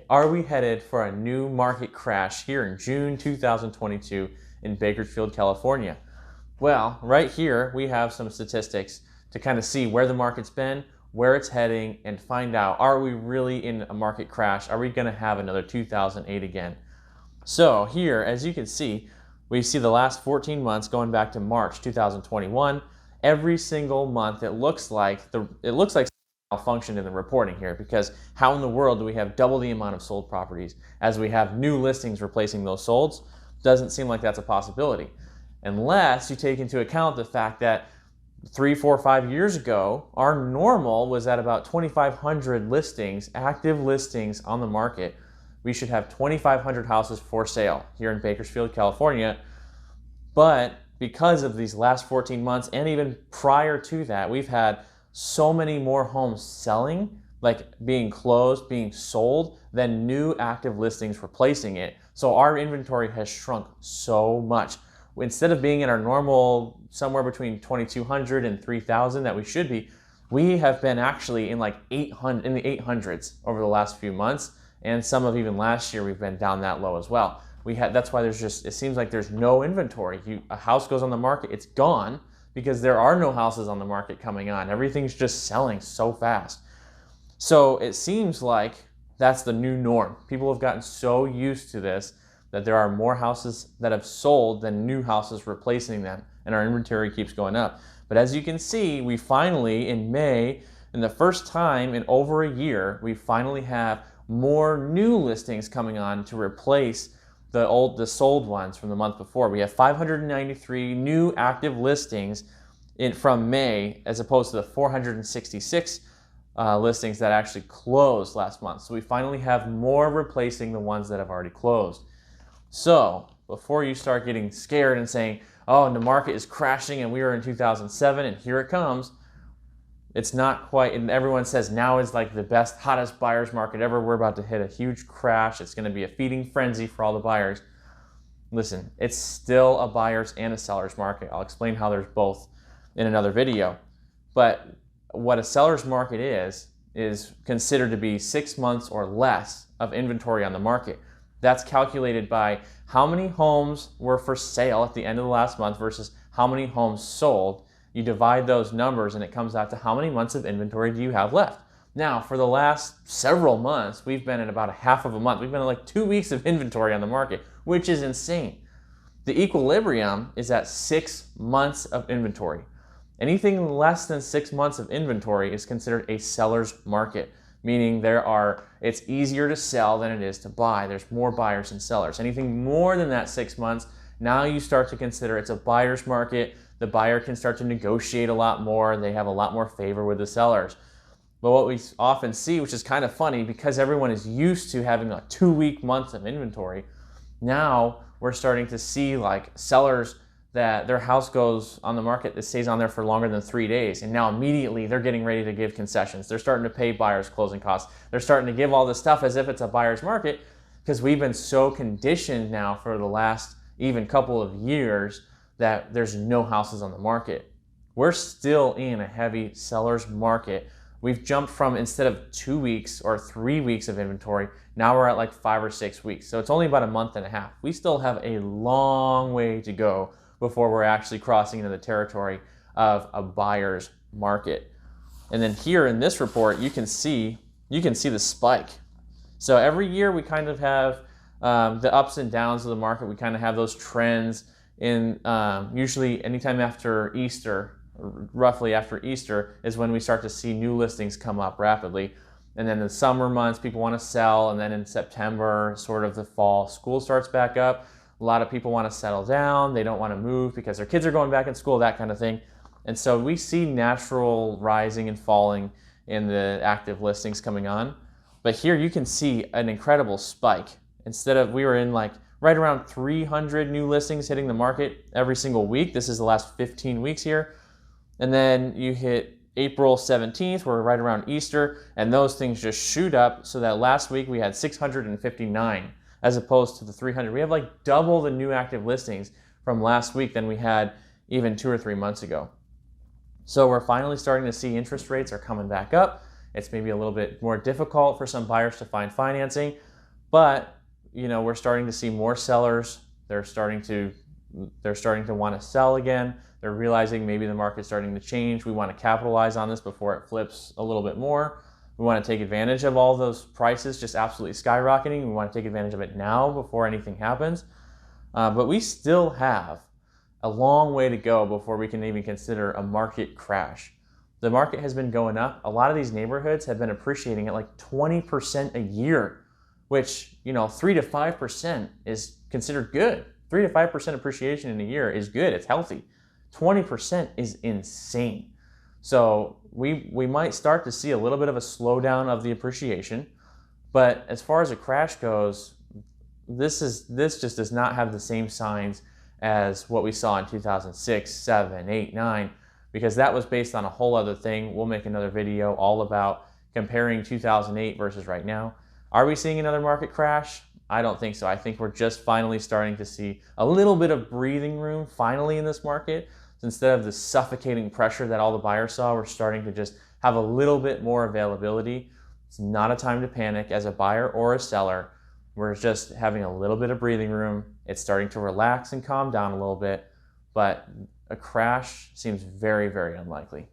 Are we headed for a new market crash here in June 2022 in Bakersfield, California? Well, right here we have some statistics to kind of see where the market's been, where it's heading, and find out, are we really in a market crash? Are we going to have another 2008 again? So here, as you can see, we see the last 14 months going back to March 2021. Every single month it looks like malfunction in the reporting here, because how in the world do we have double the amount of sold properties as we have new listings replacing those solds? Doesn't seem like that's a possibility, unless you take into account the fact that 3, 4, 5 years ago, our normal was at about 2,500 listings, active listings on the market. We should have 2,500 houses for sale here in Bakersfield, California. But because of these last 14 months, and even prior to that, we've had so many more homes selling, like being closed, being sold, than new active listings replacing it. So our inventory has shrunk so much. Instead of being in our normal somewhere between 2,200 and 3,000 that we should be, we have been actually in like the 800s over the last few months, and some of even last year we've been down that low as well. That's why it seems like there's no inventory. A house goes on the market, it's gone, because there are no houses on the market coming on. Everything's just selling so fast. So it seems like that's the new norm. People have gotten so used to this that there are more houses that have sold than new houses replacing them, and our inventory keeps going up. But as you can see, we finally, in May, in the first time in over a year, we finally have more new listings coming on to replace the sold ones from the month before. We have 593 new active listings from May, as opposed to the 466 listings that actually closed last month. So we finally have more replacing the ones that have already closed. So before you start getting scared and saying, oh, the market is crashing and we were in 2007 and here it comes, it's not quite. And everyone says now is like the best, hottest buyer's market ever. We're about to hit a huge crash. It's going to be a feeding frenzy for all the buyers. Listen, it's still a buyer's and a seller's market. I'll explain how there's both in another video. But what a seller's market is considered to be 6 months or less of inventory on the market. That's calculated by how many homes were for sale at the end of the last month versus how many homes sold. You divide those numbers and it comes out to how many months of inventory do you have left. Now, for the last several months, we've been at about a half of a month. We've been at like 2 weeks of inventory on the market, which is insane. The equilibrium is at 6 months of inventory. Anything less than 6 months of inventory is considered a seller's market, meaning it's easier to sell than it is to buy. There's more buyers than sellers. Anything more than that 6 months, now you start to consider it's a buyer's market. The buyer can start to negotiate a lot more. They have a lot more favor with the sellers. But what we often see, which is kind of funny, because everyone is used to having a 2-week month of inventory, now we're starting to see like sellers that their house goes on the market that stays on there for longer than 3 days, and now immediately they're getting ready to give concessions. They're starting to pay buyers closing costs. They're starting to give all this stuff as if it's a buyer's market, because we've been so conditioned now for the last even couple of years that there's no houses on the market. We're still in a heavy seller's market. We've jumped from, instead of 2 weeks or 3 weeks of inventory, now we're at like 5 or 6 weeks. So it's only about a month and a half. We still have a long way to go before we're actually crossing into the territory of a buyer's market. And then here in this report, you can see the spike. So every year we kind of have the ups and downs of the market. We kind of have those trends in usually anytime after Easter, roughly after Easter, is when we start to see new listings come up rapidly. And then the summer months, people want to sell, and then in September, sort of the fall, school starts back up. A lot of people want to settle down. They don't want to move because their kids are going back in school, that kind of thing. And so we see natural rising and falling in the active listings coming on. But here you can see an incredible spike. We were in like right around 300 new listings hitting the market every single week. This is the last 15 weeks here. And then you hit April 17th, we're right around Easter, and those things just shoot up, so that last week we had 659 as opposed to the 300. We have like double the new active listings from last week than we had even 2 or 3 months ago. So we're finally starting to see interest rates are coming back up. It's maybe a little bit more difficult for some buyers to find financing, But we're starting to see more sellers. They're starting to want to sell again. They're realizing maybe the market's starting to change. We want to capitalize on this before it flips a little bit more. We want to take advantage of all those prices just absolutely skyrocketing. We want to take advantage of it now before anything happens. But we still have a long way to go before we can even consider a market crash. The market has been going up. A lot of these neighborhoods have been appreciating at like 20% a year, which 3 to 5% is considered good. 3 to 5% appreciation in a year is good. It's healthy. 20% is insane. So we might start to see a little bit of a slowdown of the appreciation, but as far as a crash goes, this just does not have the same signs as what we saw in 2006, 7, 8, 9, because that was based on a whole other thing. We'll make another video all about comparing 2008 versus right now. Are we seeing another market crash? I don't think so. I think we're just finally starting to see a little bit of breathing room finally in this market. So instead of the suffocating pressure that all the buyers saw, we're starting to just have a little bit more availability. It's not a time to panic as a buyer or a seller. We're just having a little bit of breathing room. It's starting to relax and calm down a little bit, but a crash seems very, very unlikely.